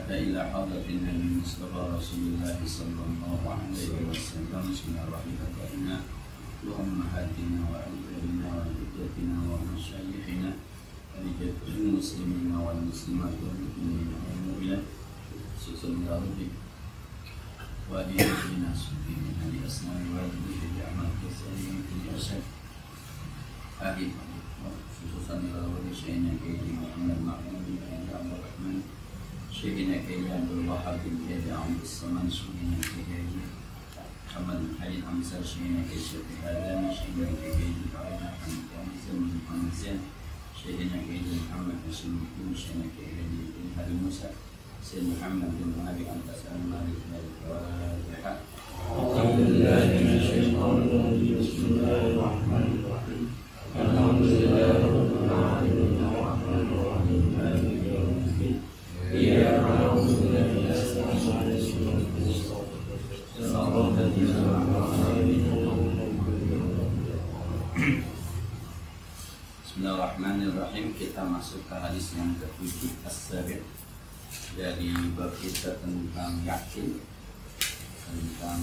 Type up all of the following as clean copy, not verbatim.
hatta ila hadratin Nabi Mustafa Rasulullah sallallahu alaihi wasallam. Bismillahirrahmanirrahim. Allahumma hadina wa ahlina wa hujjatina wa masyayikhina wa lijadil muslimina wal muslimat wal mu'minina wal mu'minat Susunna Rabbi wa dina subhina li asma'i wa bi amal kesani fi asad hadith khususan ilawati Syekhina Kiai Muhammad Ma'mun bin Abdul Rahman, Syekhina Kiai Abdul Wahab bin Abdul Saman, Syekhina Kiai Muhammad Halid Amsar, Syekhina Kiai Syekh Adam, Syekhina Kiai Hamzah, Syekhina Kiai Muhammad Hashim bin Syekhina Kiai Hari Musa, Syekh Muhammad bin Abi Antas al-Malik al-Fatiha. Alhamdulillahi minasyaitonir rajim. Bismillahirrahmanirrahim. Alhamdulillahirabbil alamin arrahmanir rahim maliki yaumiddin iyyaka na'budu wa iyyaka nasta'in ihdinas Bismillahirrahmanirrahim. Kita masuk ke hadis yang ke-7 as-sabi' dari bab kita tentang yakin, tentang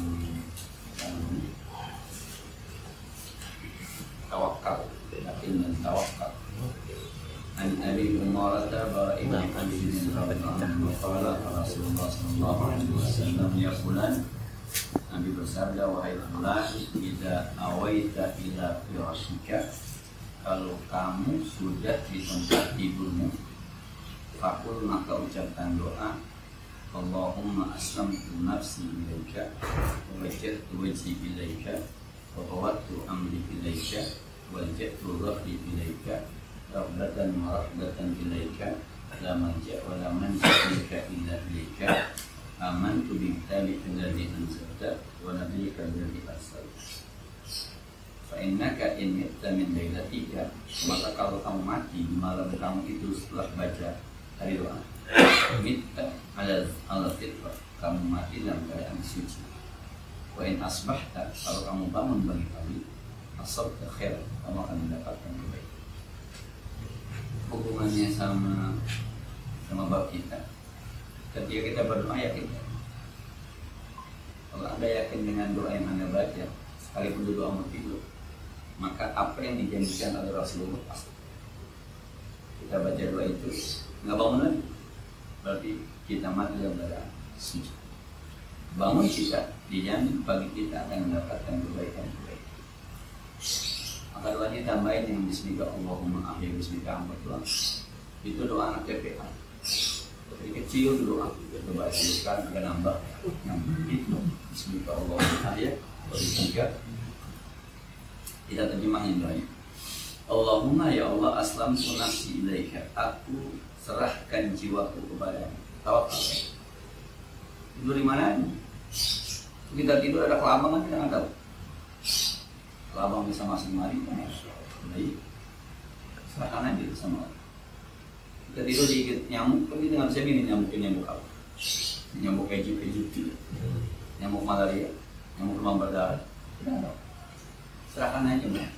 tawakal, yakin dan tawakal. An Abi Umairah Ibn Abi bin Rabi'ah qala Rasulullah sallallahu alaihi wasallam ya fulan, Nabi bersabda, wahai fulan, idza awaita ila firasyika, kalau kamu sudah di tempat tidurmu, fakul maka ucapkan doa, Allahumma aslamtu nafsi ilaika wa wajjahtu wajhi ilaika wa fawwadtu amri ilaika wa ja'tu dhahri ilaika rabbatan wa rahbatan ilaika la manja wa la manja ilaika illa ilaika amantu bi kitabika alladhi anzalta wa nabiyyika alladhi arsalta fa innaka in mitta min lailatika, maka kalau kamu mati di malam kamu itu setelah baca hari doa, mitta ala fitrah, kamu mati dalam keadaan suci. Wa in asbahta, kalau kamu bangun pagi hari, asabta khair, kamu akan mendapatkan kebaikan. Hubungannya sama bab kita. Ketika kita berdoa yakin. Kalau Anda yakin dengan doa yang Anda baca, sekalipun doa mau tidur, maka apa yang dijanjikan oleh Rasulullah pasti. Kita baca doa itu, nggak bangun lagi, berarti kita mati dalam keadaan suci. Bangun kita, dijamin pagi kita akan mendapatkan kebaikan-kebaikan. Maka doanya tambahin yang bismika Allahumma ahya bismika ambatullah. Itu doa anak TPA. Dari kecil doa, coba sekarang agak nambah. Yang itu bismika Allahumma ahya bismika. Kita terjemahin doanya. Allahumma ya Allah aslamtu nafsi ilaika, aku serahkan jiwaku kepadamu. Tawakal. Tidur di mana? Kita tidur ada kelabangan, kita nggak tahu. Kelabang bisa masuk mari, baik. Serahkan aja sama Allah. Kita tidur digigit nyamuk, kita nggak bisa milih nyamuk apa? Nyamuk Egypt, nyamuk malaria, nyamuk demam berdarah. Kita nggak tahu. Serahkan aja, man.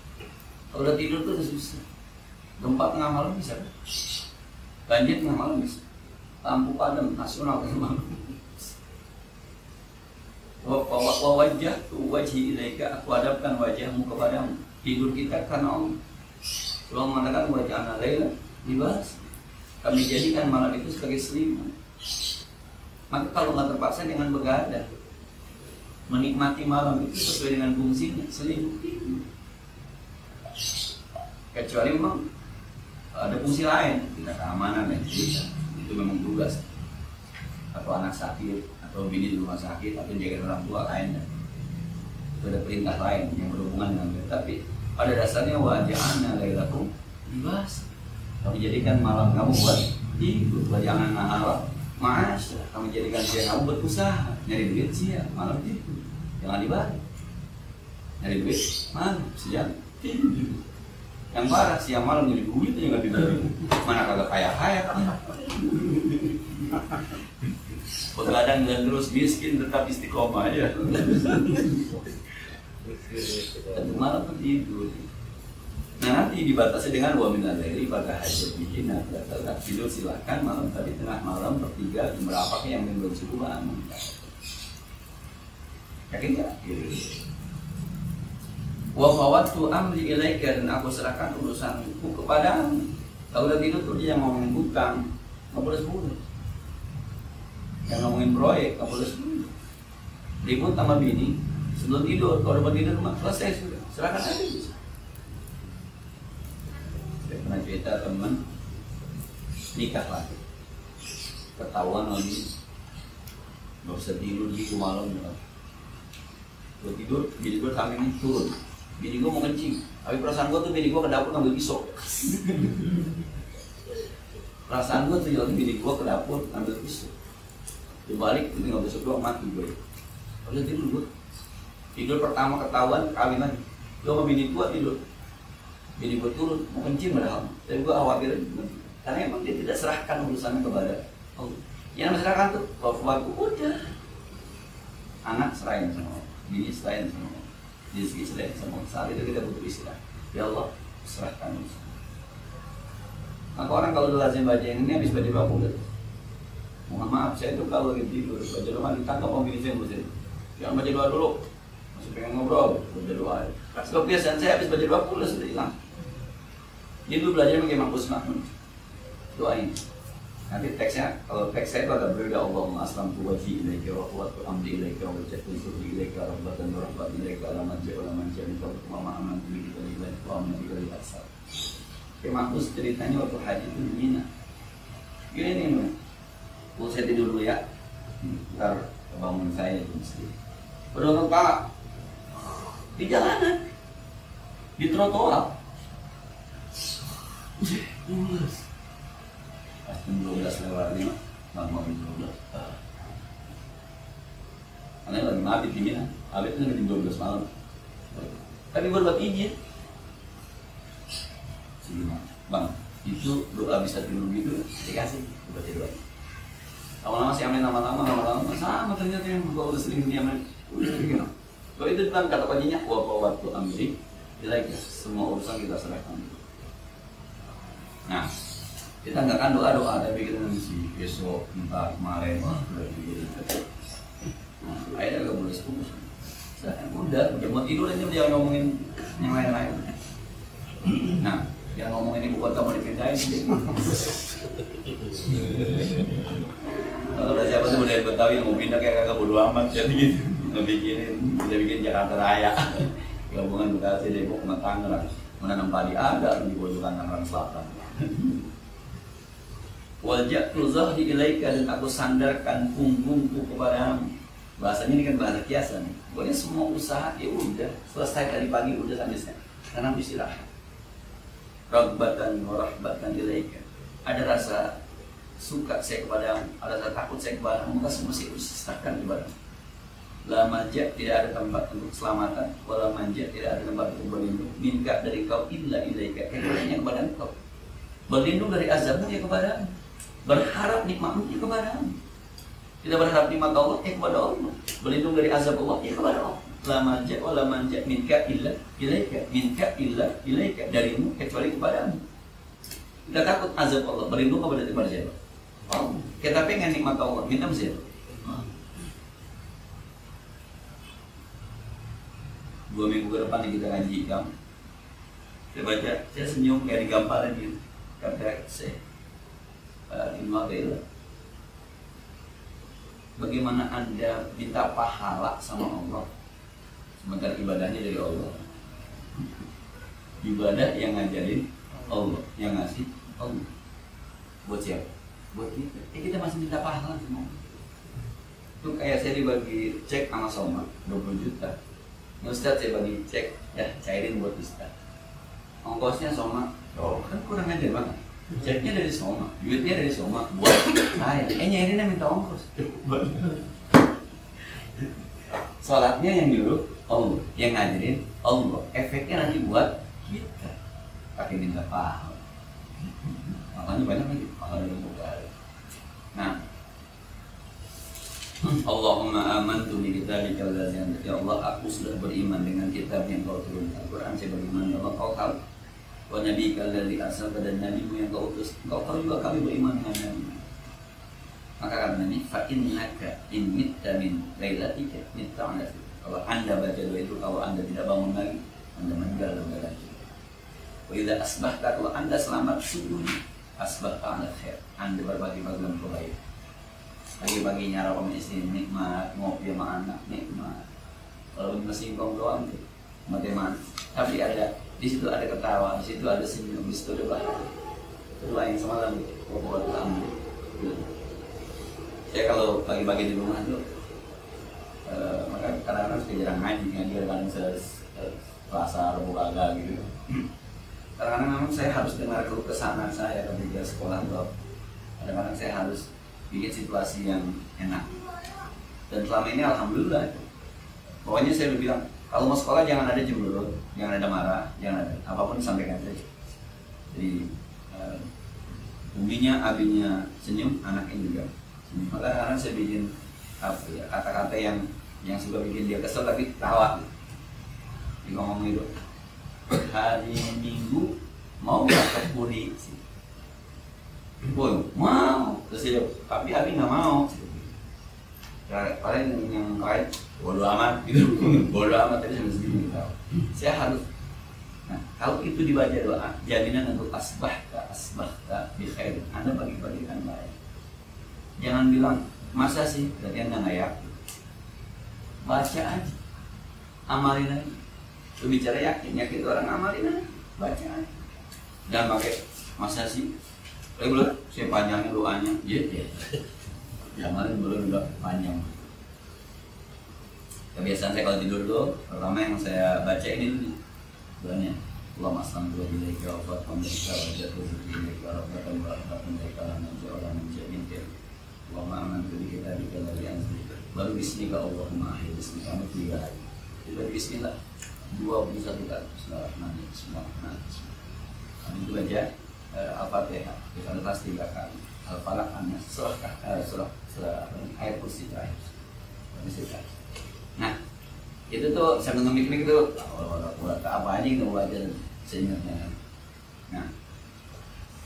Kalau udah tidur tuh udah susah. Gempa tengah malam bisa kan? Banjir tengah malam bisa. Lampu padam nasional tengah malam. Wa wajjahtu wajhi ilaika, aku hadapkan wajahmu kepadamu. Tidur kita karena Allah. Allah mengatakan waja'alna laila libas, kami jadikan malam itu sebagai selimut. Maka kalau nggak terpaksa dengan begadang, menikmati malam itu sesuai dengan fungsinya, selimut. Kecuali memang ada fungsi lain, kita keamanan dan cerita, itu memang tugas. Atau anak sakit, atau bini di rumah sakit, atau jaga orang tua lain, itu ada perintah lain yang berhubungan dengan itu. Tapi pada dasarnya waja'alna lailakum libas, kami jadikan malam kamu buat tidur. Waja'alna nahara ma'asya, kami jadikan siang kamu buat usaha, nyari duit siang, malam tidur. Jangan dibalik, nyari duit malam, siang tidur. Yang parah siang malam jadi duit aja nggak tidur. Mana kagak kaya kan? Begadang dan terus miskin tetap istiqomah ya. Satu malam tidur. Nah nanti dibatasi dengan wa minal laili fatahajjad bihi nafilatan. Tidur silakan malam, tapi tengah malam bertiga berapa yang belum subuh bangun. Yakin nggak? Wa fawattu amri ilaika, dan aku serahkan urusanku kepadamu. Kalau udah tidur tuh dia ngomongin hutang, nggak boleh sepuluh. Yang ngomongin proyek, nggak boleh sepuluh. Ribut sama bini sebelum tidur, kalau udah tidur rumah selesai sudah, serahkan aja bisa. Saya pernah cerita teman nikah lagi, ketahuan lagi nggak bisa tidur di malam. Gue tidur, bini gue samping turun. Bini gue mau kencing, tapi perasaan gue tuh bini gue ke dapur ngambil pisau. Perasaan gue tuh waktu bini gue ke dapur ngambil pisau. Dibalik, itu nggak besok doang mati gue. Udah tidur gue. Tidur pertama ketahuan, kawin lagi. Gue sama bini gue tidur. Bini gue turun, mau kencing padahal. Tapi gue khawatir, karena emang dia tidak serahkan urusannya kepada Allah. Yang serahkan tuh, waktu udah. Anak serahin sama Allah, bini serahin sama Allah, rezeki serahin sama Allah. Saat itu kita butuh istirahat. Ya Allah, serahkan urusan. Maka orang kalau lazim baca ini habis baca berapa bulan? Mohon maaf, saya itu kalau lagi tidur baca doa ditangkap sama bini saya muslim. Jangan baca doa dulu, masih pengen ngobrol, baca doa. Kebiasaan saya habis baca doa pula sudah hilang. Dia dulu belajar pakai Mampus Mahmud. Doain. Nanti teksnya, kalau teks saya itu ada berbeda. Allahumma aslamtu wajhi ilaika wa qawwatu amri ilaika wa wajjahtu surri ilaika rabbatan wa rahmatan ilaika ala manja wa la manja minka wa ma'amantu bi kalimat wa amantu bi asal. Kayak Mampus ceritanya waktu haji itu di Mina. Gini nih, saya tidur dulu ya. Ntar bangun saya itu mesti. Berdua Pak di jalanan, di trotoar. Pas jam 12 lewat 5, bangun jam 12. Karena lagi mabit di Mina, mabit itu jam 12 malam. Tapi baru buat izin. Bang, itu doa bisa tidur gitu, dikasih, baca doa. Lama-lama si amin, lama-lama sama ternyata yang berdoa udah sering diamin, udah sering gitu. Kalau itu bilang kata kuncinya, waktu amri, ilaika, semua urusan kita serahkan. Nah, kita nggak kan doa, tapi kita mesti besok, entar kemarin, udah begini. Nah, akhirnya nggak boleh sepuluh. Udah mau tidur aja dia ngomongin yang lain-lain. Nah, yang ngomongin ibu kota mau dipindahin. Kalau ada siapa tuh budaya Betawi yang mau pindah kayak kagak bodo amat, jadi gitu. Kita bikin Jakarta Raya. Gabungan Bekasi, Depok, sama Tangerang. Menanam padi ada di pojokan Tangerang Selatan. Wajjahtu zahri ilaika, dan aku sandarkan punggungku kepadamu. Bahasanya ini kan bahasa kiasan. Pokoknya semua usaha ya udah selesai dari pagi udah sampai siang. Karena istirahat. Rabbatan wa rahbatan ilaika. Ada rasa suka saya kepadamu, ada rasa takut saya kepadamu, maka semua saya serahkan kepadamu. La manja, tidak ada tempat untuk keselamatan, wala manja, tidak ada tempat untuk berlindung. Minka dari kau illa ilaika, hanya kepada engkau. Berlindung dari azabmu ya kepadamu. Berharap nikmatmu ya kepadamu. Tidak berharap nikmat Allah ya kepada Allah. Berlindung dari azab Allah ya kepada Allah. La manja wala manja minka illa ilaika, minka illa ilaika, darimu kecuali kepadamu. Kita takut azab Allah, berlindung kepada siapa? Allah. Kita pengen nikmat Allah, minta siapa? 2 minggu ke depan kita ngaji kamu. Saya baca, saya senyum kayak digamparin gitu. Kata saya, bagaimana Anda minta pahala sama Allah, sementara ibadahnya dari Allah. Ibadah yang ngajarin Allah, yang ngasih Allah. Buat siapa? Buat kita. Kita masih minta pahala sama Allah. Itu kayak saya dibagi cek sama Soma 20 juta. Ustaz saya bagi cek, ya cairin buat Ustaz. Ongkosnya Soma, kan kurang ajar banget. Ceknya dari Soma, duitnya dari Soma, buat saya. Nyairinnya minta ongkos. Sholatnya yang nyuruh Allah, yang ngajarin Allah. Efeknya nanti buat kita. Pakai minta pahala. Makanya banyak lagi pahala yang bukan. Nah, Allahumma amantu bi kitabikal ladzi, ya Allah, aku sudah beriman dengan kitab yang kau turunkan. Al-Quran saya beriman, ya Allah, kau tahu wa nabiyika alladzi arsalta, dan nabimu yang kau utus, engkau tahu juga kami beriman dengan nabi. Maka kata Nabi, fa innaka in mitta min lailatika mitta ala fitr. Kalau anda baca doa itu, kalau anda tidak bangun lagi, anda meninggal dalam keadaan itu. Wa idza asbahta, kalau anda selamat subuhnya, asbahta ala khair, anda berbagi-bagi dalam kebaikan. Pagi-pagi nyara sama istri nikmat, ngopi sama anak nikmat. Kalau masih singkong doang tuh bagaimana? Tapi ada di situ ada ketawa, di situ ada senyum, di situ ada bahagia. Itulah yang semalam buat kamu. Saya kalau pagi-pagi di rumah tuh, maka kadang-kadang suka jarang ngaji kadang Selasa, Rabu kagak gitu. Kadang-kadang memang saya harus dengar keluh kesah anak saya ketika sekolah tuh. Kadang-kadang saya harus bikin situasi yang enak. Dan selama ini alhamdulillah. Pokoknya saya udah bilang, kalau mau sekolah jangan ada cemberut, jangan ada marah, jangan ada apapun disampaikan saja. Jadi uminya, abinya senyum, anaknya juga. Maka kadang saya bikin kata-kata yang suka bikin dia kesel tapi tawa. Dia ngomong itu, hari Minggu mau nggak ke Puri? Boy, mau. Terus dia, tapi abi nggak mau. Paling yang lain bodoh amat gitu, bodoh amat tadi sudah sendiri tahu. Saya harus. Nah, kalau itu dibaca doa, jaminan untuk asbahta bi khair. Anda bagi-bagi kan baik. Jangan bilang masa sih, berarti Anda nggak yakin. Baca aja, amalin aja. Itu bicara yakin orang amalin aja, baca aja. Dan pakai masa sih, belum saya panjangin doanya, ya. Amalin belum udah panjang. Kebiasaan saya kalau tidur tuh, pertama yang saya baca ini dulu doanya. Allahumma aslamtu ilaika wa fathamika wa jatuh ilaika wa fathamika wa naja'ala min jami'in. Allahumma amantu bi kitabika alladhi anzalta. Baru bismika Allahumma ahyi bismika tiga kali. Itu bismillah 21 kali. Bismillahirrahmanirrahim. Itu aja Al-Fatihah. Kita lepas 3 kali. Al-Falaq, An-Nas, surah ayat kursi terakhir. Nah, itu tuh sambil ngemik-ngemik itu apa aja kita baca seingatnya. Nah,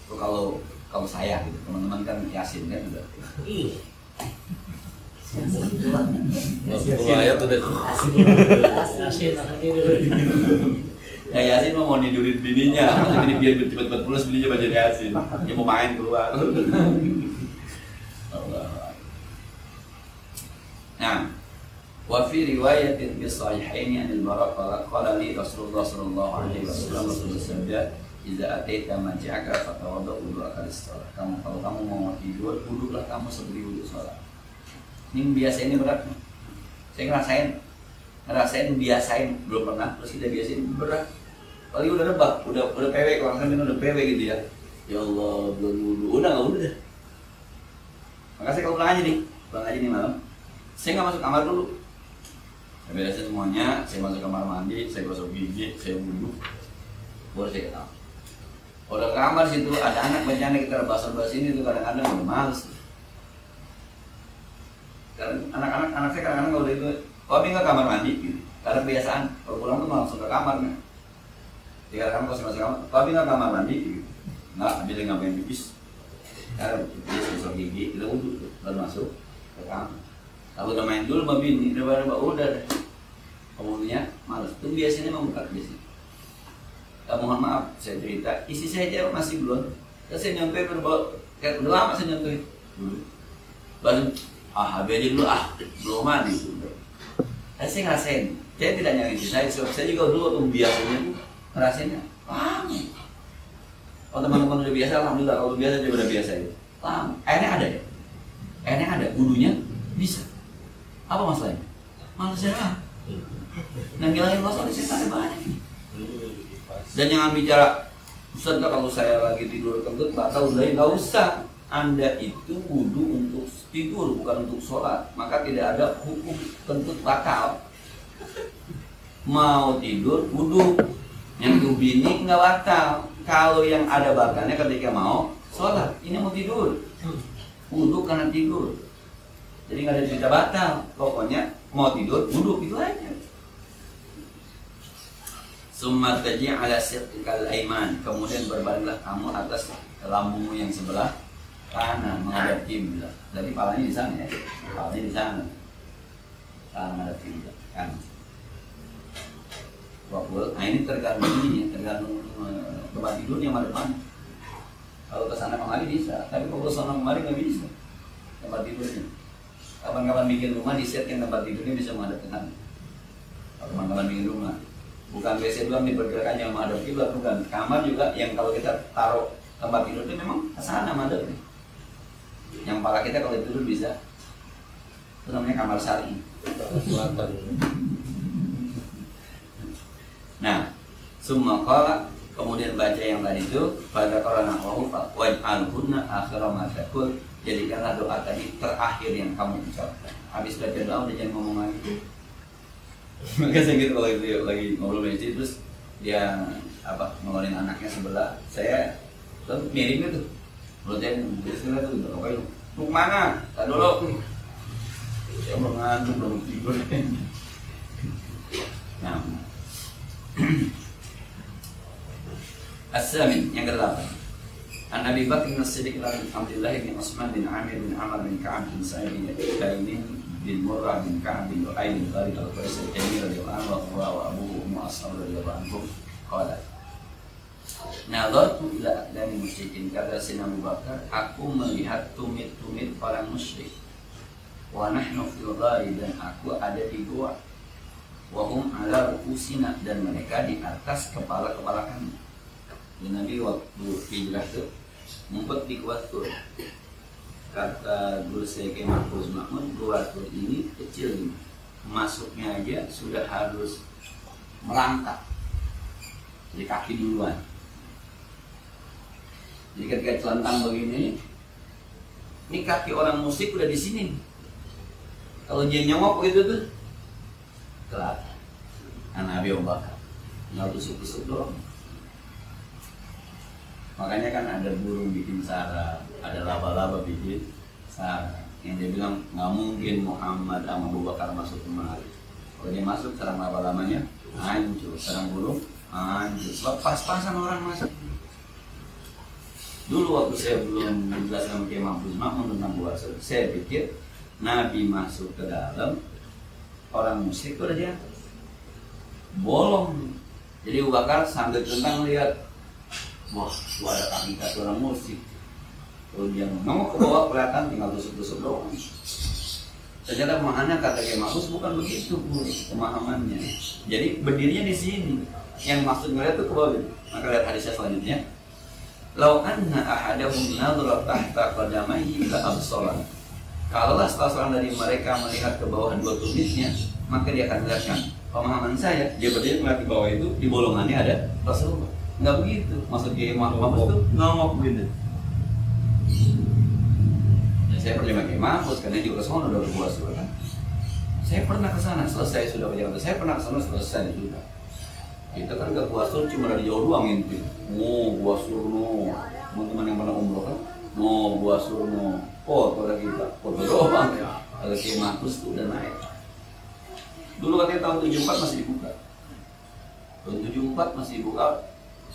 itu kalau saya gitu, teman-teman kan Yasin kan juga. Ayat udah. Ya Yasin mau nidurin bininya, ini biar cepet-cepet pulas bininya baca Yasin. Dia mau main keluar. Nah, wa fi riwayatin bi sahihaini anil Bara' qala li Rasulullah sallallahu alaihi wasallam sabda idza ataita maj'aka fatawadda wudu'aka lis-shalah. Kalau kamu mau tidur, duduklah kamu seperti wudhu salat. Ini biasa ini berat. Saya ngerasain biasain belum pernah, terus kita biasain berat. Paling udah rebah, udah pewek, orang kan udah pewek gitu ya. Ya Allah, belum wudhu, udah dah. Maka saya kalau pulang aja nih malam. Saya nggak masuk kamar dulu. Saya beresin semuanya, saya masuk kamar mandi, saya gosok gigi, saya wudhu, baru saya ketawa. Udah ke kamar situ ada anak bacaan kita bahas ini tuh kadang-kadang udah males. Anak saya kadang-kadang kalau itu, kami nggak kamar mandi gitu. Karena kebiasaan kalau pulang tuh langsung ke kamar nih. Tiga kamar masuk kamar, kami nggak kamar mandi gitu. Nggak, ambil ngapain pipis. Karena pipis, gosok gigi, kita wudhu baru masuk ke kamar. Kalau udah main dulu sama bini, udah deh. Kemudian males, itu biasanya membuka biasanya. Mohon maaf, saya cerita, isi saya aja masih belum. Terus saya nyampe udah lama saya nyampe dulu. Baru, habis aja dulu, belum mandi. Saya ngerasain, saya tidak nyari saya juga dulu waktu biasanya tuh ngerasainnya lama. Kalau teman-teman udah biasa, alhamdulillah. Kalau biasa juga udah biasa itu lama. Airnya ada ya? Airnya ada, wudhunya bisa. Apa masalahnya? Masalah. Dan ngilangin masalah saya ada banyak. Dan jangan bicara, Ustaz kalau saya lagi tidur kentut batal, nggak usah. Anda itu wudhu untuk tidur bukan untuk sholat, maka tidak ada hukum kentut batal. Mau tidur wudhu, yang itu bini nggak batal. Kalau yang ada batalnya ketika mau sholat, ini mau tidur, wudhu karena tidur. Jadi nggak ada cerita batal, pokoknya mau tidur, wudhu itu aja. Summa taji' ala siqikal aiman, kemudian berbaringlah kamu atas lambungmu yang sebelah kanan menghadap kiblat. Jadi palanya di sana ya. Palanya di sana. Tangan menghadap kiblat kan. Nah ini tergantung ini, tergantung tempat tidur yang ada depan. Kalau ke sana kemari bisa, tapi kalau ke sana kemari nggak bisa tempat tidurnya. Kapan-kapan bikin rumah di set yang tempat tidurnya bisa menghadap ke sana. Kalau kapan-kapan bikin rumah, bukan WC doang diperkirakan yang menghadap kiblat, bukan. Kamar juga yang kalau kita taruh tempat tidur itu memang ke sana menghadapnya. Yang pala kita kalau tidur bisa, itu namanya kamar sari. Nah, summa qala, kemudian baca yang tadi itu pada korana waj'alhunna akhira ma taqul, jadikanlah doa tadi terakhir yang kamu ucapkan. Habis baca doa udah jangan ngomong lagi. Maka saya gitu kalau itu lagi ngobrol sama istri terus dia ngomongin anaknya sebelah, saya tuh miring itu. Menurut saya biasanya tuh ngapain? Mau mana? Tak dulu. Saya belum ngantuk, belum tidur. Nah. As-samin, yang ke-8. An-Nabi Bakr bin As-Siddiq bin Abdullah bin Utsman bin Amir bin Amr bin Ka'ab bin Sa'id bin Taimin bin Murrah bin Ka'ab bin Lu'ay bin Ghalib al-Quraisy al-Tamimi radhiyallahu anhu wa Abu Mu'assar radhiyallahu anhu qala Nadhartu ila aqdami musyrikin, kata Sayyidina Abu Bakar, aku melihat tumit-tumit orang musyrik. Wa nahnu fil ghari, dan aku ada di gua. Wahum ala rukusina, dan mereka di atas kepala-kepala kami. Dan Nabi waktu hijrah itu ngumpet di Gua Thur. Kata guru saya Kiai Mahfuz Mahmud, Gua Thur ini kecil, masuknya aja sudah harus merangkak, jadi kaki duluan. Jadi ketika celentang begini, ini kaki orang musik udah di sini. Kalau dia nyongok gitu tuh kelihatan. Nabi Abu Bakar nggak tusuk-tusuk doang. Makanya kan ada burung bikin sarang, ada laba-laba bikin sarang. Yang dia bilang nggak mungkin Muhammad sama Abu Bakar masuk kemari. Kalau dia masuk, sarang laba-labanya hancur, sarang burung hancur. Pas-pasan orang masuk. Dulu waktu saya belum menjelaskan sama Kiai Mahfuz Mahmud tentang puasa, saya pikir Nabi masuk ke dalam, orang musyrik itu ada di atas, bolong. Jadi Abu Bakar sambil tentang lihat, wah, ada kaki orang musyrik. Kalau dia ngomong ke bawah kelihatan tinggal tusuk-tusuk doang. Ternyata pemahamannya kata Kiai Mahfuz bukan begitu pemahamannya. Jadi berdirinya di sini. Yang maksud ngeliat itu ke bawah. Maka lihat hadisnya selanjutnya. Lau anna ahadahum nadhara tahta qadamaihi la absara. Kalaulah salah seorang dari mereka melihat ke bawah dua tumitnya, maka dia akan melihatkan pemahaman saya. Dia berdiri melihat di bawah itu, di bolongannya ada Rasulullah. Enggak begitu. Maksud Kiai Mahfuz itu ngomong begitu. Dan saya pernah pakai Mahfuz karena di Rasulullah udah berbuat kan. Saya pernah ke sana, selesai sudah berjalan. Saya pernah ke sana, selesai sudah. Kita kan gak puasa cuma dari jauh doang inti. Gua suruh teman-teman yang pernah umroh kan, gua suruh foto kita, foto doang ya. Kalau Kiai Mahfuz tuh udah naik. Dulu katanya tahun 74 masih dibuka. Tahun 74 masih dibuka.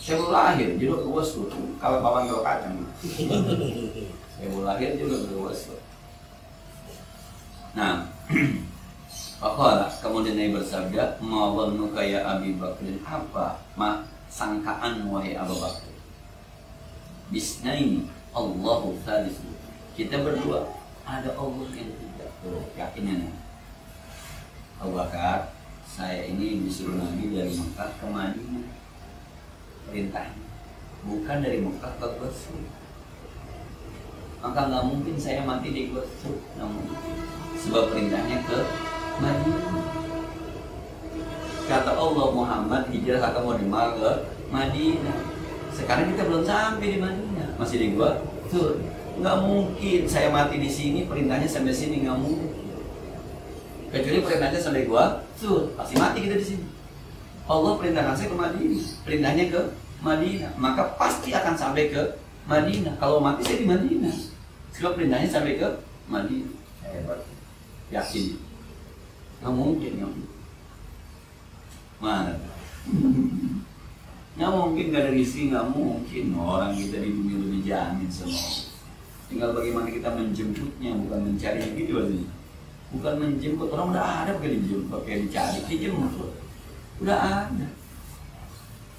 Saya baru lahir, jadi gua suruh kalau papan kalau kacang. Saya baru lahir juga gua suruh. Nah, Faqala, kemudian Nabi bersabda, ma dhannuka ya Abi Bakrin, apa sangkaan wahai Abu Bakar? Bisnaini Allahu thalithu. Kita berdua ada Allah yang ketiga. Tuh, yakinnya. Abu Bakar, saya ini disuruh Nabi dari Mekah ke Madinah. Perintahnya bukan dari Mekah ke Ghuasur. Maka nggak mungkin saya mati di Ghuasur, namun sebab perintahnya ke Madinah. Kata Allah, Muhammad hijrah atau mau di Madinah. Sekarang kita belum sampai di Madinah, masih di Gua Thur. Nggak mungkin saya mati di sini, perintahnya sampai sini, nggak mungkin. Kecuali perintahnya sampai Gua Thur, pasti mati kita di sini. Allah perintahkan saya ke Madinah, perintahnya ke Madinah, maka pasti akan sampai ke Madinah. Kalau mati saya di Madinah, sebab perintahnya sampai ke Madinah. Hebat, yakin. Nggak mungkin, nggak mungkin. Mana? Nggak mungkin nggak ada rezeki, nggak mungkin. Orang kita di dunia udah dijamin semua. Tinggal bagaimana kita menjemputnya, bukan mencari gitu artinya. Bukan menjemput, orang udah ada pakai dijemput, pakai dicari, dijemput. Udah ada.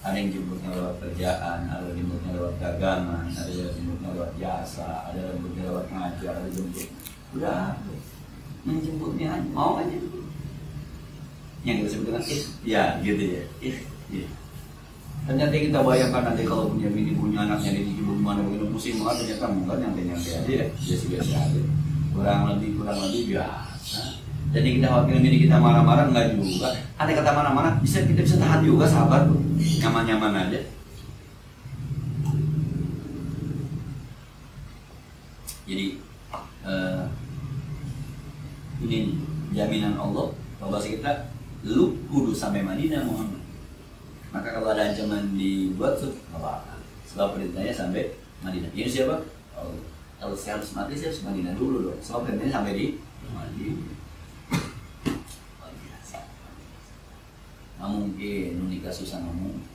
Ada yang jemputnya lewat kerjaan, ada yang jemputnya lewat dagangan, ada yang jemputnya lewat jasa, ada yang jemputnya lewat ngajar, ada yang jemput. Udah ada. Menjemputnya mau aja. Yang kita sebut dengan ya gitu ya. Ya. Ternyata kita bayangkan nanti kalau punya bini, punya anaknya di gimana begini pusing banget, ternyata bukan nyantai-nyantai aja ya, biasa-biasa aja. Kurang lebih biasa. Jadi kita khawatir bini kita marah-marah enggak juga. Ada kata marah-marah kita bisa tahan juga, sabar tuh, nyaman-nyaman aja. Jadi ini jaminan Allah bahwa kita lu kudu sampai Madinah Muhammad. Maka kalau ada ancaman dibuat tuh apa? Sebab perintahnya sampai Madinah. Ini siapa? Kalau saya harus mati, saya harus Madinah dulu loh. Sebab perintahnya sampai di Madinah. Nggak mungkin nikah susah, nggak mungkin.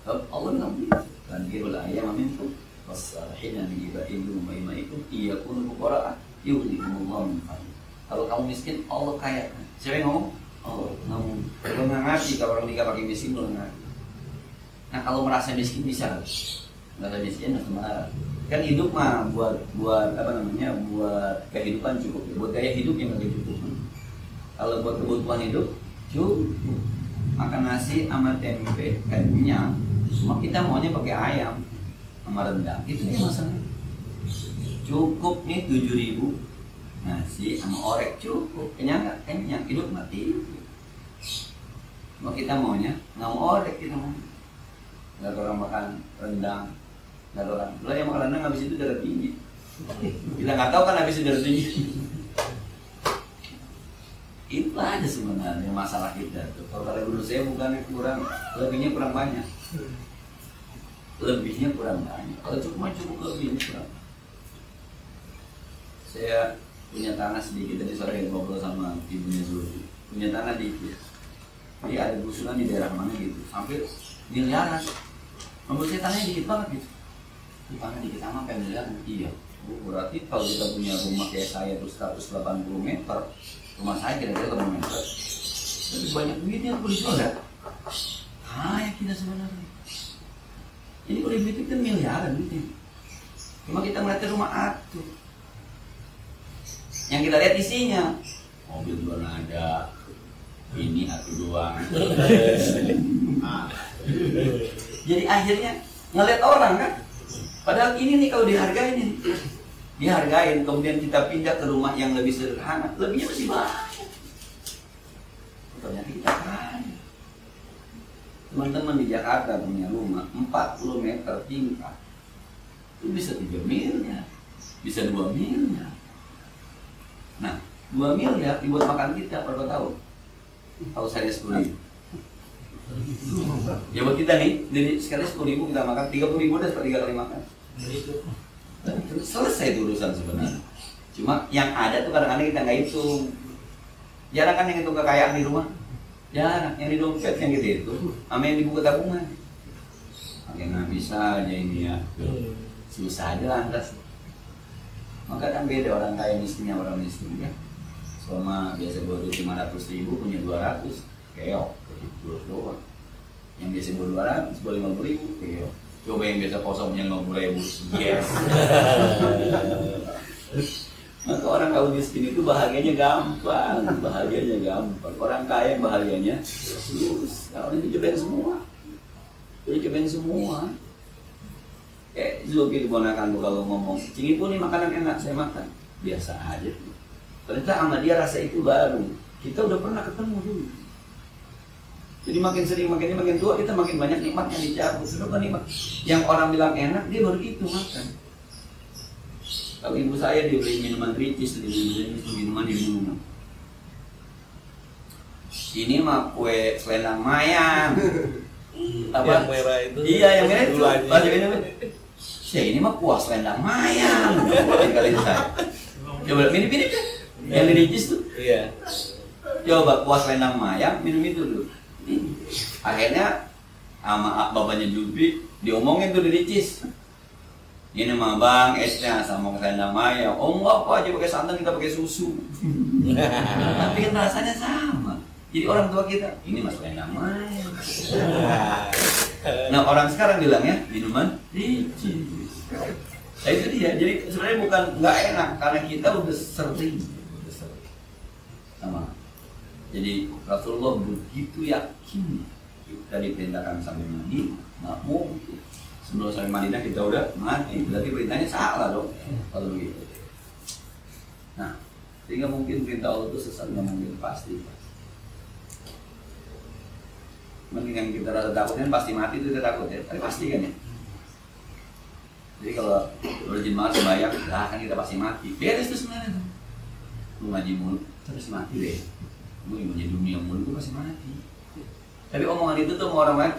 Allah bilang begitu. Dan kirul ayam minkum wassalihina min ibadikum wa imaikum iyakunu fuqara yughnihimullahu min fadlihi. Kalau kamu miskin, Allah kaya. Siapa yang ngomong? Oh, namun kalau nggak ngerti kalau orang nikah pakai miskin belum ngerti. Nah kalau merasa miskin bisa, merasa miskin harus marah. Kan hidup mah buat apa namanya, buat kehidupan cukup, buat gaya hidup yang lebih cukup. Kalau buat kebutuhan hidup cukup, makan nasi sama tempe kenyang. Cuma kita maunya pakai ayam sama rendang, itu ya masalahnya. Cukup nih 7.000 nasi sama orek cukup, kenyang nggak? Kenyang, hidup mati. Mau kita maunya nggak mau orek, kita mau nggak ada orang makan rendang, nggak ada orang. Lo yang makan rendang habis itu darah tinggi. Kita nggak tahu kan habis itu darah tinggi. Itu aja sebenarnya masalah kita tuh. Kalau menurut saya bukan kurang, lebihnya kurang banyak. Lebihnya kurang banyak. Kalau cukup lebihnya kurang. Saya punya tanah sedikit, tadi sore ngobrol sama ibunya Zulfi. Punya tanah dikit. Jadi ada gusuran di daerah mana gitu, sampai miliaran. Menurut saya tanahnya dikit banget gitu. Di tanah dikit sama sampai miliaran. Iya. Berarti kalau kita punya rumah kayak saya tuh 180 meter, rumah saya kira-kira 5 meter. Lebih banyak duitnya aku dijual ya. Kaya kita sebenarnya. Ini kalau duit kan miliaran duitnya. Cuma kita ngeliatnya rumah atuh. Yang kita lihat isinya, mobil juga ada, ini atuh doang. Jadi akhirnya ngeliat orang kan, padahal ini nih kalau dihargain, kemudian kita pindah ke rumah yang lebih sederhana, lebihnya masih banyak. Ternyata kita kaya. Teman-teman di Jakarta punya rumah 40 meter tingkat, itu bisa 3 miliar, bisa 2 miliar. Nah, 2 miliar dibuat makan kita berapa tahun? Tahu saya 10.000. Ya buat kita nih, jadi sekali 10.000 kita makan, 30.000 udah 3 kali makan. Selesai itu urusan sebenarnya. Cuma yang ada tuh kadang-kadang kita nggak hitung. Jarang kan yang hitung kekayaan di rumah. Jarang, yang di dompet yang gitu itu, sama yang di buku tabungan. Yang nggak bisa aja ini ya, susah aja lantas. Maka kan beda orang kaya miskinnya orang miskin ya. Selama biasa bawa 500.000 punya 200, keok, terus doang. Yang biasa bawa 200, bawa 50.000, keok. Coba yang biasa kosong punya 50.000, yes. Maka orang kaya miskin itu bahagianya gampang, Orang kaya bahagianya susah. Orang itu cobain semua. Kayak Zulfi diponakan tuh kalau ngomong, Cing Ibu nih makanan enak, saya makan. Biasa aja. Ternyata sama dia rasa itu baru. Kita udah pernah ketemu dulu. Jadi makin sering, makin tua, kita makin banyak nikmat yang dicabut. Kenapa nikmat? Yang orang bilang enak, dia baru itu makan. Kalau ibu saya dibeli minuman ricis, minuman. Ini mah kue selendang mayang. Apa? Yang merah itu? Iya, yang merah itu. Ya ini mah kuah selendang mayang. Kali saya. Coba minum kan? Yang diricis tuh. Iya. Coba kuah selendang mayang, minum itu dulu. Akhirnya sama bapaknya Julpi diomongin tuh di Ricis. Ini mah bang, esnya sama kesana Maya. Oh enggak apa aja pakai santan, kita pakai susu. Tapi kan rasanya sama. Jadi orang tua kita, ini mas Lena Maya. Nah orang sekarang bilangnya minuman Ricis. Nah itu dia. Jadi sebenarnya bukan nggak enak karena kita udah sering. Sama. Jadi Rasulullah begitu yakin kita diperintahkan sampai mandi, nggak mungkin. Sebelum sampai Madinah kita udah mati, berarti perintahnya salah dong kalau begitu. Nah, sehingga mungkin perintah Allah itu sesat, nggak mungkin pasti. Mungkin yang kita rasa takutnya pasti mati itu kita takut ya, tapi pasti kan ya. Jadi kalau rajin banget sembahyang, lah kan kita pasti mati. Beres tuh sebenarnya tuh. Lu ngaji mulu, terus mati deh. Lu yang menjadi dunia mulu, lu pasti mati. Tapi omongan itu tuh orang lain,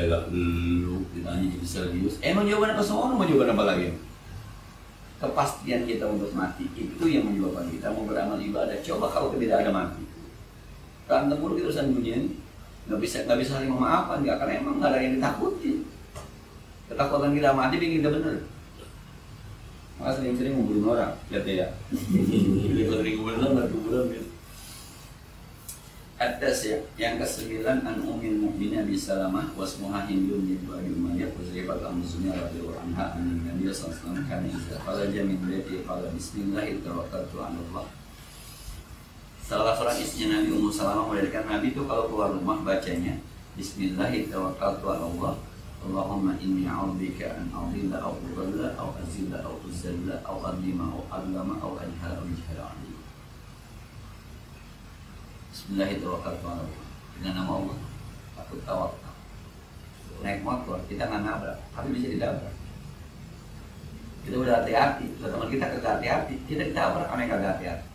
lah lu ditanya jadi serius. Emang jawaban apa semua? Mau jawaban apa lagi? Kepastian kita untuk mati itu yang menyebabkan kita mau beramal ibadah. Coba kalau tidak ada mati, berantem mulu kita urusan dunia ini, nggak bisa saling memaafkan, nggak, karena emang nggak ada yang ditakutin. Ketakutan kita mati, bikin kita bener. Maka sering-sering membunuh orang, lihat ya. Sering membunuh orang, kuburan gitu. Atas ya, yang ke-9 an Ummul Mukminin Abi Salamah wasmuha Hindun bintu Abi Umayyah wazribat al-Muslimah radhiyallahu anha an Nabi sallallahu alaihi wasallam kana idza kharaja min baiti qala bismillah tawakkaltu 'ala Allah. Salah seorang istrinya Nabi Ummu Salamah mendirikan Nabi itu kalau keluar rumah bacanya bismillah tawakkaltu 'ala Allah. Allahumma inni a'udzubika an a'udilla aw udalla aw azilla aw uzalla aw adlima aw adlama aw ajhala aw jahla 'alaihi. Bismillahirrahmanirrahim. Dengan nama Allah, aku tawakal. Naik motor, kita nggak nabrak, tapi bisa ditabrak. Kita udah hati-hati, teman kita kagak hati-hati, kita ditabrak karena kagak hati-hati.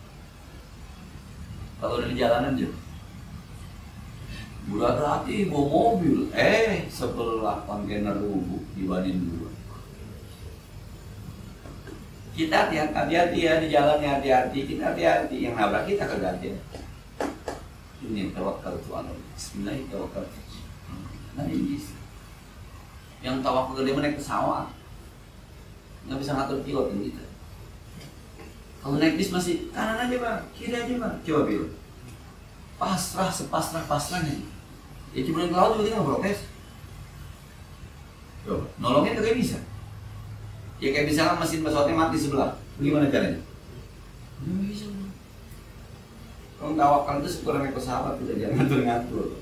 Kalau udah di jalanan juga, udah hati-hati bawa mobil, sebelah kontainer rubuh dibanding dulu. Kita hati-hati ya di jalannya, hati-hati, kita hati-hati. Yang nabrak kita kagak hati-hati. Ini tawakal Tuhan. Bismillahirrahmanirrahim. Nah ini yang tawakal dia naik pesawat, nggak bisa ngatur pilot yang kita. Kalau naik bis masih kanan aja bang, kiri aja bang, coba pilot. Pasrah pasrahnya. Ya cuma ke laut juga dia nggak protes. Coba nolongnya tuh kayak bisa. Ya kayak misalnya mesin pesawatnya mati sebelah, gimana caranya? Nggak bisa. Kalau tawakal itu sekurang naik pesawat, kita jangan ngatur-ngatur.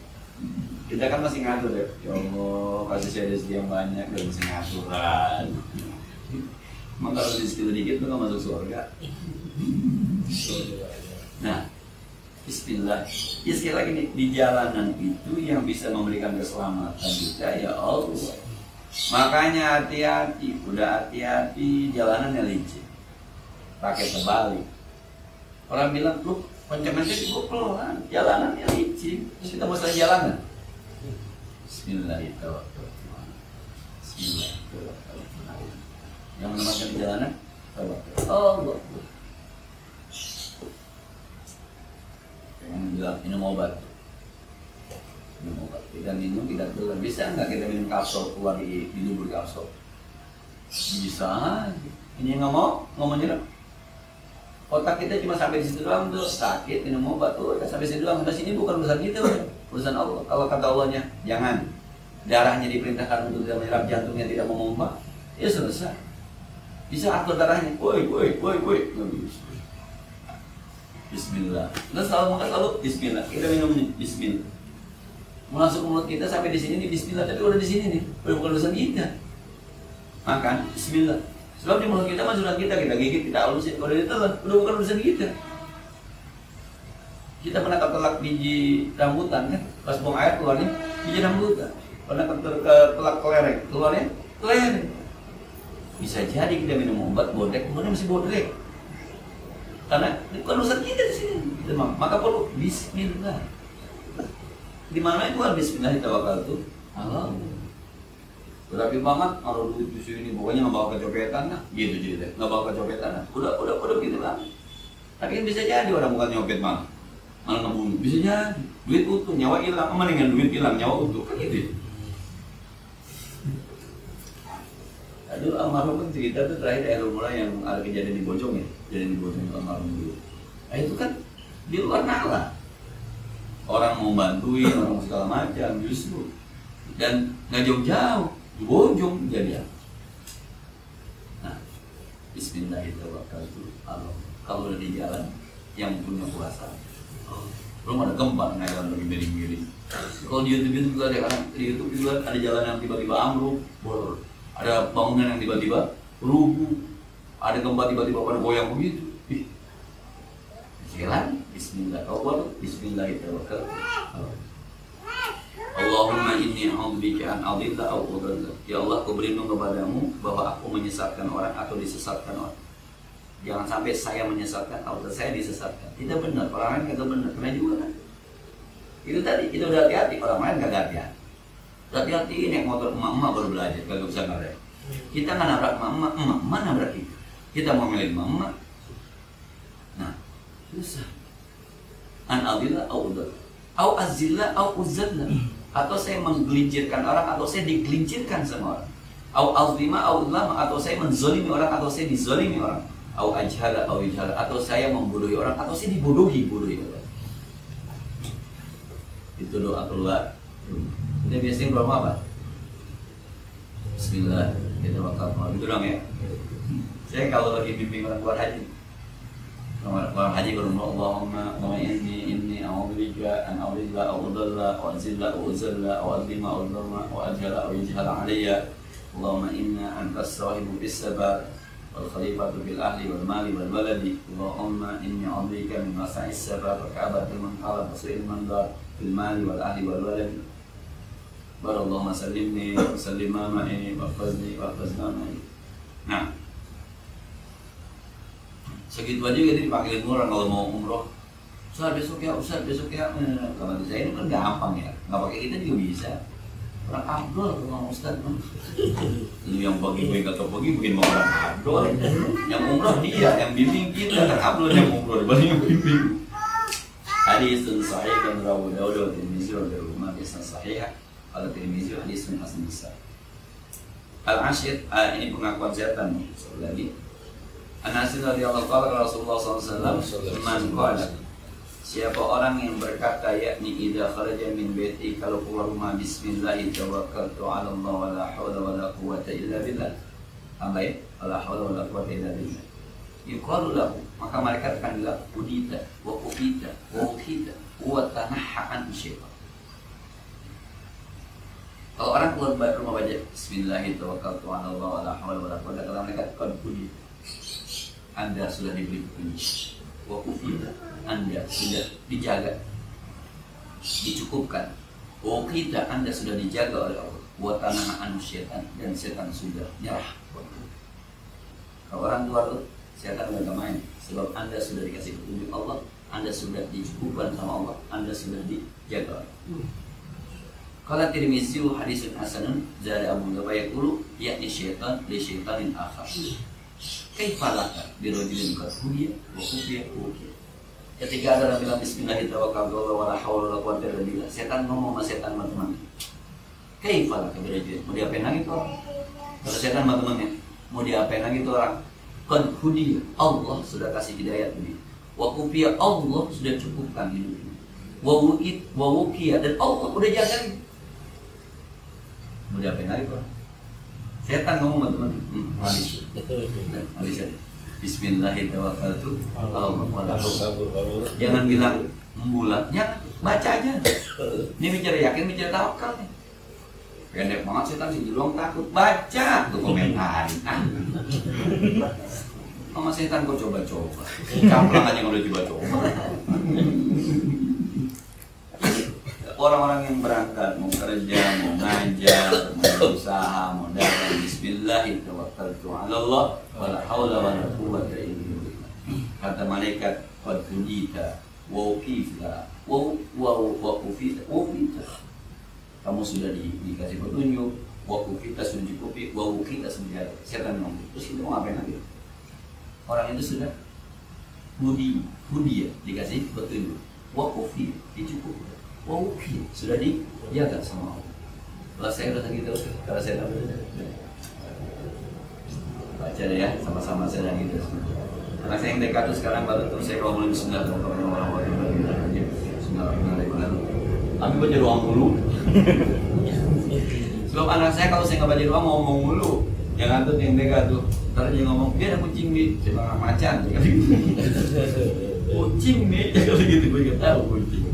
Kita kan masih ngatur ya. Ya Allah, kasih saya rezeki yang banyak dan masih ngaturan. Emang kalau rezeki dikit tuh nggak masuk surga. Nah, Bismillah. Ya sekali lagi nih, di jalanan itu yang bisa memberikan keselamatan kita ya Allah. Makanya hati-hati, udah hati-hati, jalanannya licin. Pakai terbalik. Orang bilang, lu kenceng-kenceng gue pelan, jalanannya licin. Terus kita mau salah jalanan. Bismillahirrahmanirrahim. Bismillahirrahmanirrahim. Yang menemukan di jalanan, Allah. Yang bilang minum obat. Kita minum, kita keluar. Bisa nggak kita minum kapsul keluar di lubur kapsul? Bisa. Ini nggak mau menyerap. Otak kita cuma sampai di situ doang tuh, sakit minum obat tuh, sampai situ doang. Sampai sini bukan urusan kita, urusan Allah. Kalau kata Allahnya, jangan darahnya diperintahkan untuk tidak menyerap, jantungnya tidak memompa, ya selesai. Bisa atur darahnya, woi, Bismillah. Nah selalu makan selalu Bismillah. Kita minumnya Bismillah. Masuk mulut kita sampai di sini nih Bismillah, tapi udah di sini nih, bukan urusan kita. Makan Bismillah. Sebab di mulut kita masuk kita gigit, kita halusin. Kalau ditelan, udah bukan urusan kita. Kita pernah ketelak biji rambutan kan, pas buang air keluarnya biji rambutan. Pernah ketelak kelereng, keluarnya kelereng. Bisa jadi kita minum obat bodek, kemudian masih bodek. Karena bukan urusan kita di sini. Gitu, maka perlu Bismillah. Di mana itu kan Bismillah tawakkaltu Allah. Berarti banget kalau duit di sini pokoknya nggak bawa kecopetan lah, gitu cerita. Nggak bawa kecopetan lah. Udah gitu lah. Tapi kan bisa jadi orang bukan nyopet mah. malah ngebunuh. Bisa jadi duit utuh, nyawa hilang, mendingan duit hilang, nyawa utuh kan gitu. Aduh, almarhum kan cerita tuh terakhir Airul Mulai yang ada kejadian di Bojong ya, kejadian di Bojong almarhum dulu. Nah itu kan di luar nalar, orang mau bantuin, orang mau segala macam justru, dan nggak jauh-jauh di Bojong jadi. Nah, Bismillahirrahmanirrahim. Kalau udah di jalan yang punya kuasa, belum ada gempa, nggak jalan lagi miring-miring. Kalau di YouTube juga ada orang, di YouTube juga ada jalan yang tiba-tiba ambruk, ada bangunan yang tiba-tiba rubuh, ada gempa tiba-tiba pada goyang begitu. Jalan, Bismillah, Bismillahirrahmanirrahim. Allahumma inni a'udzubika an adilla aw udalla. Ya Allah, aku berlindung kepadamu bahwa aku menyesatkan orang atau disesatkan orang. Jangan sampai saya menyesatkan atau saya disesatkan. Tidak benar, orang lain kagak benar, kena juga kan? Itu tadi, kita udah hati-hati, orang lain kagak hati-hati. Hati-hati naik motor emak-emak baru belajar, kagak bisa ngerem. Kita nggak nabrak emak-emak, emak nabrak kita. Kita mau milih emak-emak. Nah, susah. An adilla au udalla, au azilla au uzalla. Atau saya menggelincirkan orang, atau saya digelincirkan sama orang. Au azlima au ulama, atau saya menzolimi orang, atau saya dizolimi orang. Au ajhala au ijhala, atau saya membodohi orang, atau saya dibodohi orang. Itu doa keluar. Kita biasanya berapa apa? Bismillah, kita bakal mau itu dong ya. Saya kalau lagi bimbing orang keluar haji, orang haji berumur Allahumma inni a'udzubika an adilla aw udalla wa azilla aw uzalla aw azlima aw ulama wa ajhala aw yajhala alayya. Allahumma inna anta as-sahibu bis-sabar wal khalifatu bil ahli wal mali wal waladi. Allahumma inni a'udzubika min masa'is sabar wa ka'batil manqalab wa su'il mandar bil mali wal ahli wal waladi. Barallahumma sallimni wa sallima ma'i wa fazni wa fazna ma'i. Nah, segitu aja kita dipanggilin orang kalau mau umroh. Ustaz besok ya. Kalau saya ini kan gampang ya, nggak pakai kita juga bisa. Orang abdul sama Ustaz kan. Ini yang bagi atau bagi bikin mau orang abdul. Yang umroh dia, yang bimbing kita kan abdul yang umroh dibanding yang bimbing. Hadis sahih dan Abu Dawud dan Tirmidzi dan Rumah hadis sahih. Kalau Tirmidzi hadis hasan besar. Al-Ashir, ini pengakuan setan nih, lagi. Anas radhiyallahu anhu Rasulullah SAW man qala, siapa orang yang berkata yakni idza kharaja min baiti, kalau keluar rumah, bismillah tawakkaltu 'ala Allah wa la haula wa la quwwata illa billah. Tambah la haula wa la quwwata illa billah. Yuqalu lahu, maka malaikat akan bilang udita wa ufita wa ukhita wa tanahha an syaitan. Kalau orang keluar rumah baca bismillah tawakkaltu 'ala Allah wa la haula wa la quwwata, kata malaikat qad udita, Anda sudah diberi petunjuk, wakufita, Anda sudah dijaga, dicukupkan, wakita, Anda sudah dijaga oleh Allah, watanah anu syaitan, dan setan sudah nyerah. Kalau orang keluar tuh, setan udah main, sebab Anda sudah dikasih petunjuk Allah, Anda sudah dicukupkan sama Allah, Anda sudah dijaga. Kalau Tirmidzi hadisun hasanun dari Abu Dawud yaqulu yakni syaitan li syaitanin akhar. Kaifalaka birojulin qadhuya wa qufiya qufiya. Ketika ada orang bilang bismillahirrahmanirrahim wa la haula wa la quwwata illa billah, setan ngomong sama setan teman-teman. Kaifalaka birojulin, mau diapain lagi tuh orang? Kalau setan sama temannya, mau diapain lagi tuh orang? Qadhuya, Allah sudah kasih hidayah ini. Wa qufiya, Allah sudah cukupkan hidupnya. Wa wuqiya, dan Allah udah jagain. Mau diapain lagi tuh orang? Setan ngomong teman-teman, hadis Bismillahirrahmanirrahim. Jangan bilang membulatnya, baca aja. Ini bicara yakin, bicara tawakal nih. Pendek banget setan sih, jeluang takut. Baca tuh komentar. Sama setan kok coba-coba. Caplang aja kalau coba-coba. Orang-orang yang berangkat, mau kerja, mau ngajar, mau berusaha, mau dagang, bismillahirrahmanirrahim, Allah, wala haula wala quwwata illa billah. Kata malaikat, qad hudita, wa uqifta, wa ufita. Kamu sudah dikasih petunjuk, wa ufita sudah dicukupi, wa uqita sudah. Setan ngomong, terus kita mau ngapain lagi? Orang itu sudah hudi ya, dikasih petunjuk. wakufi, dicukupi, wakufi, sudah dijaga sama Allah. Kalau saya udah gitu, kalau saya baca deh ya, sama-sama saya gitu. Anak saya yang TK tuh sekarang baru tuh saya kalau mulai Bismillahirrahmanirrahim. Tapi baca doa mulu. Sebab anak saya kalau saya nggak baca doa ngomong mulu. Jangan tuh yang TK tuh, ntar dia ngomong dia ada kucing nih, saya macan. Kucing nih, kalau gitu gue nggak tahu kucing.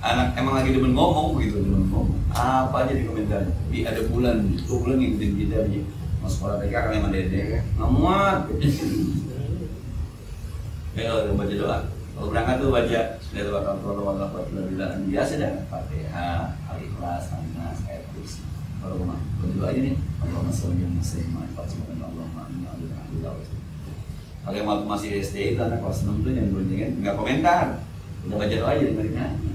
Anak emang lagi demen ngomong begitu, demen ngomong. Apa aja di komentarnya. Ada bulan, 2 bulan ngikutin kita aja. Mas sekolah TK kan emang dede, nggak muat. Ya kalau baca doa, kalau berangkat tuh baca dari waktu biasa dengan Fatihah, Al-Ikhlas, An-Nas, ayat kursi. Kalau rumah berdoa aja nih, Allahumma sholli ala sayyidina Muhammad, Allahumma inna alhamdulillah. Kalau yang masih SD itu anak kelas 6 tuh yang beruntungnya nggak komentar, udah baca doa aja dengerin aja.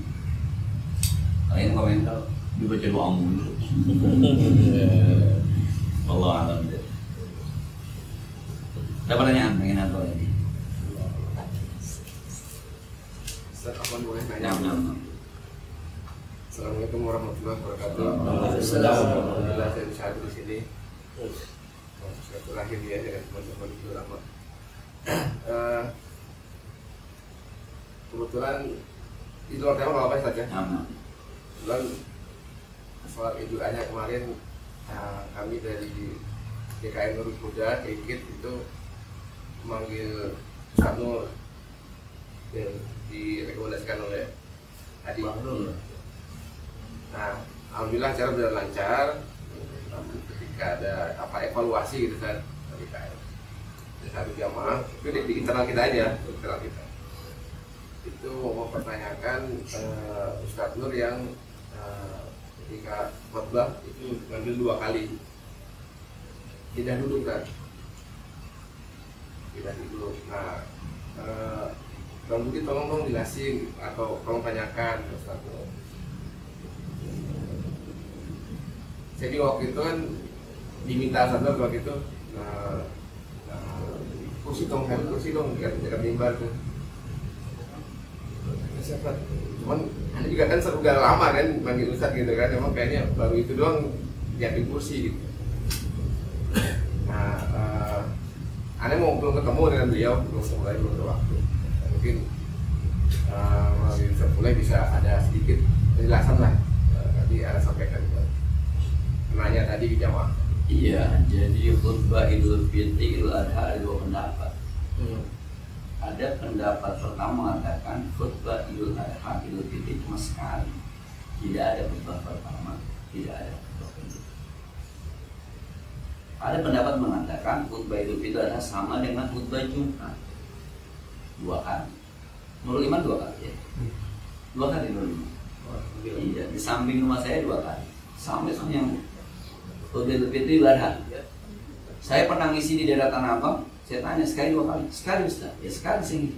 Kalau yang komentar, dibaca doa mulu. Allah alam deh. Ada pertanyaan pengen atau lagi? Kapan boleh nanya? Assalamualaikum warahmatullahi wabarakatuh. Alhamdulillah saya bisa hadir di sini. Silaturahim ya dengan teman-teman ulama. Kebetulan itu tema kalau apa saja. Kebetulan soal Idul Adha kemarin kami dari DKM Nurul Huda Kekit itu memanggil Ustaz Nur yang direkomendasikan oleh Adi. Nah, alhamdulillah acara berjalan lancar. Ketika ada evaluasi gitu kan dari DKM, satu jamaah itu di internal kita aja, internal kita. Itu mau mempertanyakan Ustaz Nur yang ketika khotbah itu ngambil 2 kali, tidak duduk kan? Tidak duduk. Nah, Bang Budi tolong dong jelasin atau tolong tanyakan Ustaz Nur. Saya juga waktu itu kan diminta Ustaz Nur waktu itu kursi dong dekat mimbar tuh. Siapa? Cuman Anda juga kan udah lama kan panggil Ustaz gitu kan, emang kayaknya baru itu doang jadi kursi gitu. Nah, Anda belum ketemu dengan beliau, belum ada waktu. Mungkin mulai bisa ada sedikit penjelasan lah. Tadi Anda sampaikan nanya tadi di jamaah. Iya, jadi khutbah Idul Fitri, Idul Adha ada 2 pendapat. Ada pendapat pertama mengatakan khutbah Idul Adha, Idul Fitri cuma sekali. Tidak ada khutbah pertama, tidak ada khutbah kedua. Ada pendapat mengatakan khutbah Idul Fitri adalah sama dengan khutbah Jumat, 2 kali. Nurul Iman 2 kali ya. 2 kali Nurul Iman. Iya, di samping rumah saya 2 kali. Sampai yang khutbah Idul Fitri Idul Adha. Saya pernah ngisi di daerah Tanah Abang. Saya tanya sekali 2 kali, sekali Ustaz, ya sekali sini.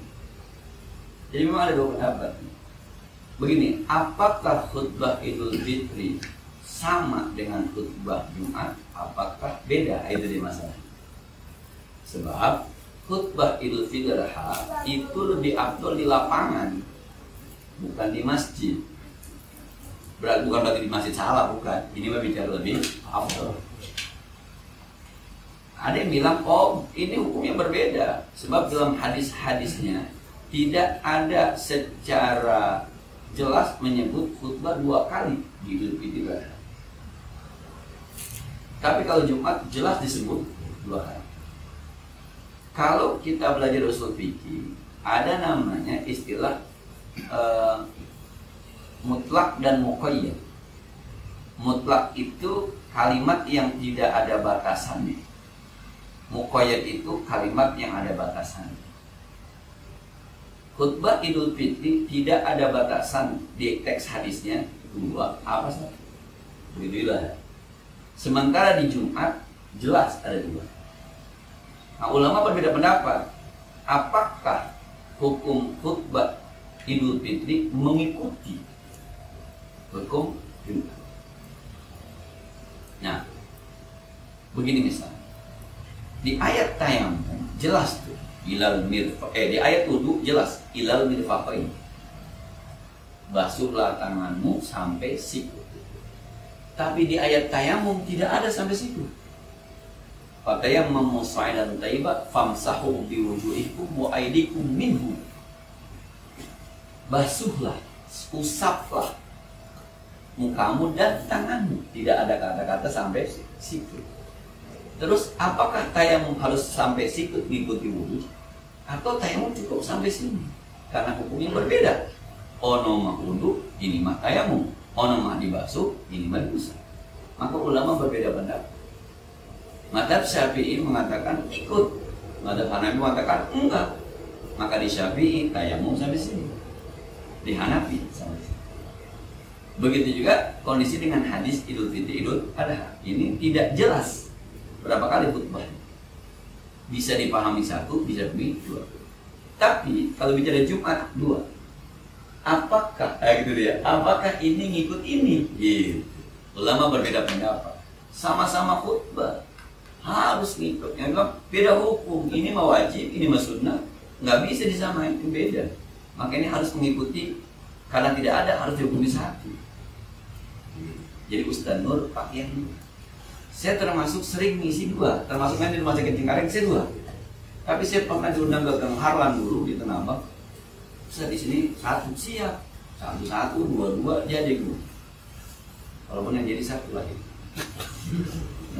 Jadi memang ada 2 pendapat. Begini, apakah khutbah Idul Fitri sama dengan khutbah Jumat? Apakah beda? Itu dia masalah. Sebab khutbah Idul Fitri itu lebih afdol di lapangan, bukan di masjid. Bukan berarti di masjid salah, bukan. Ini mah bicara lebih afdol. Ada yang bilang, oh ini hukumnya berbeda. Sebab dalam hadis-hadisnya tidak ada secara jelas menyebut khutbah 2 kali di Idul Fitri. Tapi kalau Jumat jelas disebut 2 kali. Kalau kita belajar usul fikih, ada namanya istilah mutlak dan muqayyad. Mutlak itu kalimat yang tidak ada batasannya. Muqayyad itu kalimat yang ada batasan. Khutbah Idul Fitri tidak ada batasan di teks hadisnya 2 apa sih? Begitulah. Sementara di Jumat jelas ada 2. Nah, ulama berbeda pendapat. Apakah hukum khutbah Idul Fitri mengikuti hukum Jumat? Nah, begini misalnya. Di ayat tayamum jelas tuh di ayat wudu jelas ilal mirfaqain. basuhlah tanganmu sampai siku. Tapi di ayat tayamum tidak ada sampai siku. Fatayammamu sa'idan thayyiban famsahu biwujuhikum wa aydikum minhu. Basuhlah, usaplah mukamu dan tanganmu. Tidak ada kata-kata sampai siku. Terus apakah tayamum harus sampai siku mengikuti wudhu, atau tayamum cukup sampai sini? Karena hukumnya berbeda. Ono mah wudhu, ini mah tayamum. Ono mah dibasuh, ini mah diusap. Maka ulama berbeda pendapat. Mazhab Syafi'i mengatakan ikut, mazhab Hanafi mengatakan enggak. Maka di Syafi'i tayamum sampai sini, di Hanafi sampai sini. Begitu juga kondisi dengan hadis Idul Fitri, Idul Adha. Ini tidak jelas berapa kali khutbah. Bisa dipahami satu, bisa dipahami dua. Tapi kalau bicara Jumat, dua. Apakah gitu dia? Apakah ini ngikut ini? Gitu. Ulama berbeda pendapat. Sama-sama khutbah, harus ngikut. Yang bilang beda hukum. Ini mah wajib, ini mah sunnah. Nggak bisa disamain, itu beda. Makanya harus mengikuti. Karena tidak ada, harus dihukumi satu. Jadi Ustaz Nur pakai yang dua. Saya termasuk sering ngisi dua, termasuk di rumah sakit Cengkareng saya dua. Tapi saya pernah diundang ke Gang Harlan dulu di Tanabang. Saya di sini satu siap, satu, dua jadi dua. Walaupun yang jadi satu lagi.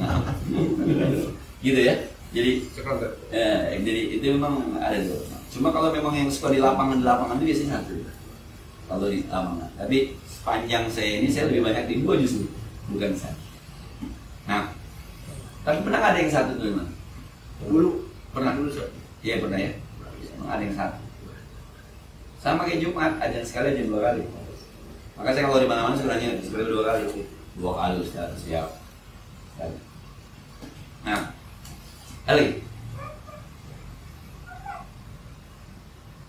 Nah, gitu ya. Jadi itu memang ada dua. Cuma kalau memang yang suka di lapangan itu biasanya satu. Kalau di lapangan. Tapi sepanjang saya ini saya lebih banyak di dua justru, bukan satu. Nah, tapi pernah ada yang satu tuh memang? Dulu pernah dulu sih. Iya pernah ya. Ada yang satu. Sama kayak Jumat, ajan sekali aja 2 kali. Maka saya kalau di mana-mana sebenarnya sekali 2 kali. 2 kali Ustaz, siap. Sekali. Nah, Ali.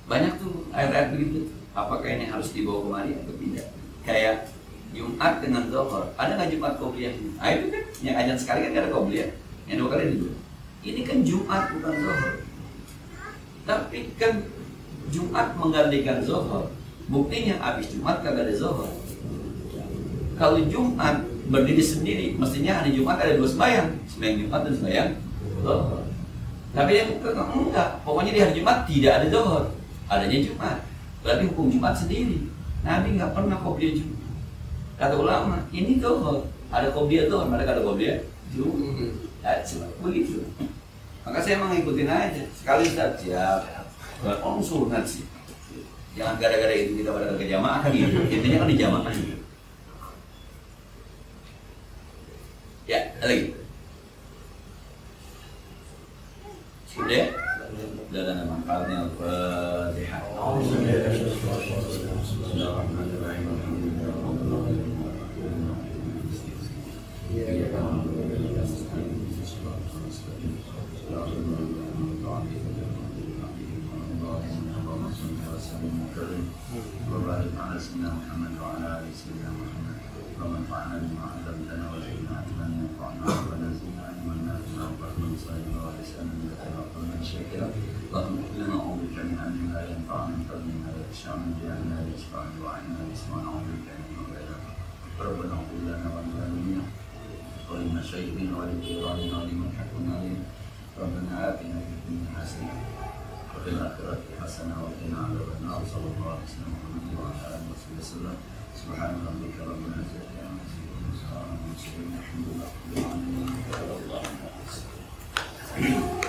Banyak tuh ayat-ayat begitu. Apakah ini harus dibawa kemari atau tidak? Kayak Jumat dengan Zuhur. Ada nggak Jumat qobliyah? Ah itu kan yang ajan sekali kan nggak ada qobliyah. Yang 2 kali itu. Ini kan Jumat bukan Zuhur. Tapi kan Jumat menggantikan Zuhur. Buktinya habis Jumat kagak ada Zuhur. Kalau Jumat berdiri sendiri, mestinya hari Jumat ada 2 sembahyang, sembahyang Jumat dan sembahyang Zuhur. Tapi yang enggak, pokoknya di hari Jumat tidak ada Zuhur, adanya Jumat. Berarti hukum Jumat sendiri. Nabi nggak pernah qobliyah Jumat. Kata ulama, ini Zuhur, ada qobliyah Zuhur, mereka ada qobliyah Jumat. Ya, cuma begitu. Maka saya emang ngikutin aja. Sekali Ustaz, siap. Kalau sunat sih. Jangan gara-gara itu kita pada ke jamaah gitu. Intinya kan di jamaah. Ya, lagi. Sudah? Sudah ada manfaatnya Al-Fatihah. وبارك على سيدنا محمد وعلى ال سيدنا محمد وانفعنا بما علمتنا وزدنا علما ينفعنا ربنا زدنا علما نافعا وفهما صائبا ولسانا ذاكرا شاكرا اللهم اغفر لنا ونعوذ بك من علم لا ينفع من قلب لا يخشع من جهل لا يشفع وعنا يسمع نعوذ بك من غيرك ربنا اغفر لنا ولوالدينا وللمشايخين وللجيران ولمن حكمنا عليهم ربنا آتنا في الدنيا حسنة وفي الآخرة حسنة وقنا عذاب النار صلى الله عليه وسلم وعلى آله وصحبه وسلم سبحان ربك رب العزة عما يصفون وسلام على المرسلين الحمد لله رب العالمين.